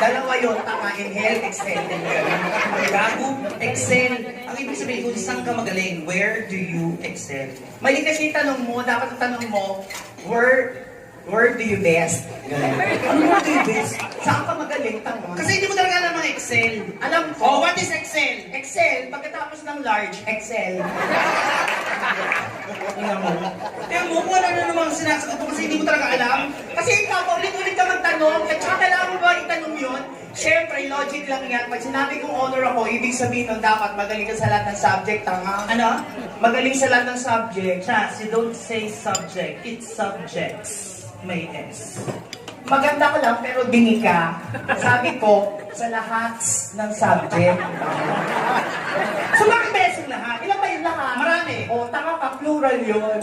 Dalawa yun, tama, inhale, exhale. Gago, excel. Ang ibig sabihin, kung saan ka magaling, where do you excel? Mali kasi tanong mo, dapat ang tanong mo, where do you best? Ano where do you best? Saan ka magaling? Tanong. Kasi hindi mo talaga alam ang Excel. Alam ko. Oh, what is Excel? Excel, pagkatapos ng large, Excel. Tingnan mo kung ano na namang sinasagot mo kasi hindi mo talaga alam. Kasi ikaw, paulit-ulit ka magtanong, at saka kailangan mo ba itanong yun? Siyempre, logic lang yan. Pag sinabi kong honor ako, ibig sabihin nun dapat magaling ka sa lahat ng subject, tanga. Ano? Magaling sa lahat ng subject. Chas, you don't say subject, it's subjects. May S. Maganda ka lang, pero dingi ka. Sabi ko, sa lahat ng subject. So bakit beses lahat? Ilan ba yung lahat? Marami. O, tanga ka, plural yun.